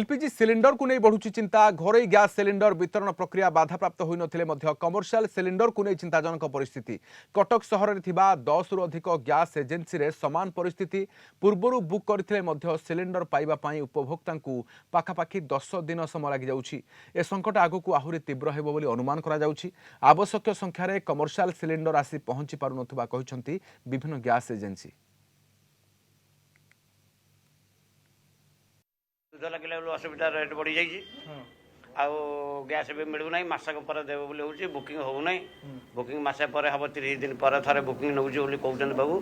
LPG cylinder को नहीं बढ़ुची चिंता घरोई गैस सिलिंडर वितरण प्रक्रिया बाधाप्राप्त होई नथिले मध्य कमर्शियल सिलिंडर को नहीं चिंताजनक परिस्थिति कटक सहर में 10 रु अधिक गैस एजेंसी रे समान परिस्थिति पूर्वरु बुक करथिले मध्य सिलिंडर पाइबा पई उपभोक्ता को पाखापाखि 10 दिन समय लागि जाउछि ए संकट आगु आहुरी तीव्र हेबो बोली अनुमान करा जाउछि आवश्यक संख्यार कमर्शियल सिलिंडर आसी पहुंची पारु नथुबा कहिसंती विभिन्न गैस एजेंसी लगे असुविधा रेट बढ़ी जाइए गैस भी मिलूना मसक पर देव बोली हूँ बुकिंग होना बुकिंग मसे पर हम 30 दिन पर थे बुकिंग नौ कहते बाबू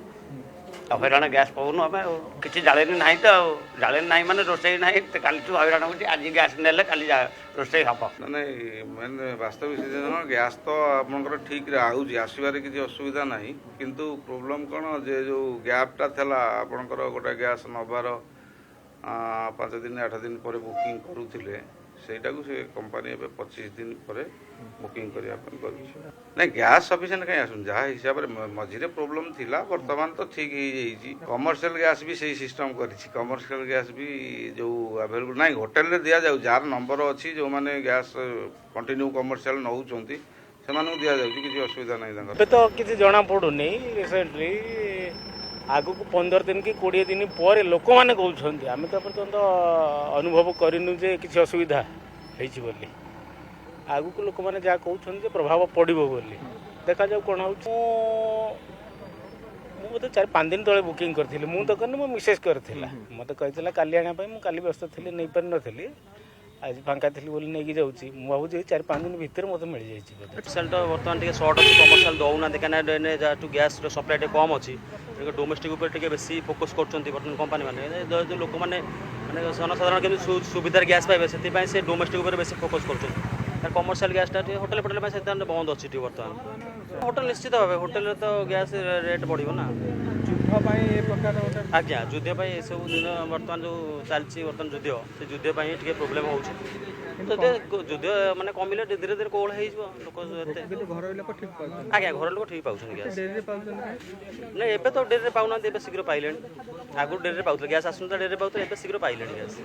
हईराण गैस पाऊनु आम कि जाड़े ना तो जाड़े ना मानने रोसे ना कल हईराण हो आज गैस ने रोसे हम मैंने वास्तविक गैस तो आप ठीक आसबार किसी असुविधा ना किंतु प्रोब्लेम कौन जे जो गैपटा था आपंकर गोटे गैस नबार 5 दिन 8 दिन पर बुकिंग करुले सेटा को से कंपनी 25 दिन पर बुकिंग नहीं गैस सफिशिएंट कहीं आसुन जहाँ हिसाब से मझे प्रोब्लेम थिला वर्तमान तो ठीक ही कमर्शियल गैस भी सही सिस्टम करिछि कमर्शियल गैस भी जो अवेलेबल नहीं होटेल रे दिया जाउ जार नंबर अच्छी जो माने गैस कंटिन्यू कमर्शियल नौचंती से मानू दिया जाउ किसी असुविधा नहीं तो किसी जना पड़ुनी रिसेंटली आगु को 15 दिन कि 20 दिन पर लोक मैंने कहते आम तो पर्यंत अनुभव करूँ जे किसी असुविधा होली आगु को लोक मैंने जहाँ कहते प्रभाव पड़ो बोली देखा जाऊ कौन हो मुझे 4-5 दिन तले बुकिंग करी मुझे तो करनी मो मिसेस करथिला मत कहला काली आना मुझे काली व्यस्त थी नहीं पारि नथली आज फांका थी बोली नहीं जाऊँगी मुझे 4-5 दिन भितर मत मिल जाए कमर्शियल तो बर्तमान टे सर्ट अच्छी कमर्शियल दौना कहीं जहाँ गैस सप्लाई कम अच्छी डोमेस्टिक उपर बेसी फोकस कर कंपानी मैंने जो लोक मैंने जनसाधारण केमती सुविधार गैस पाइबे से डोमेस्टिक उपर बेसी फोकस कर कमर्शियल गैसटा होटेल फोटेल से बंद अच्छी बर्तमान होटेल निश्चित भाव होटेल तो गैस रेट बढ़ो ना आज्ञा युद्ध सब दिन बर्तमान जो चलती बर्तमान युद्ध से युद्ध टे प्रोब्लेम हो युद्ध मानने कमिले धीरे धीरे कोल लोक आज्ञा घर लोक ठीक पाँच गैस नहीं एवं तो डेरी पाऊना शीघ्र पाइले आगुरी डेरी पाते गैस आसुन डेरी पाते शीघ्र पाइले गैस।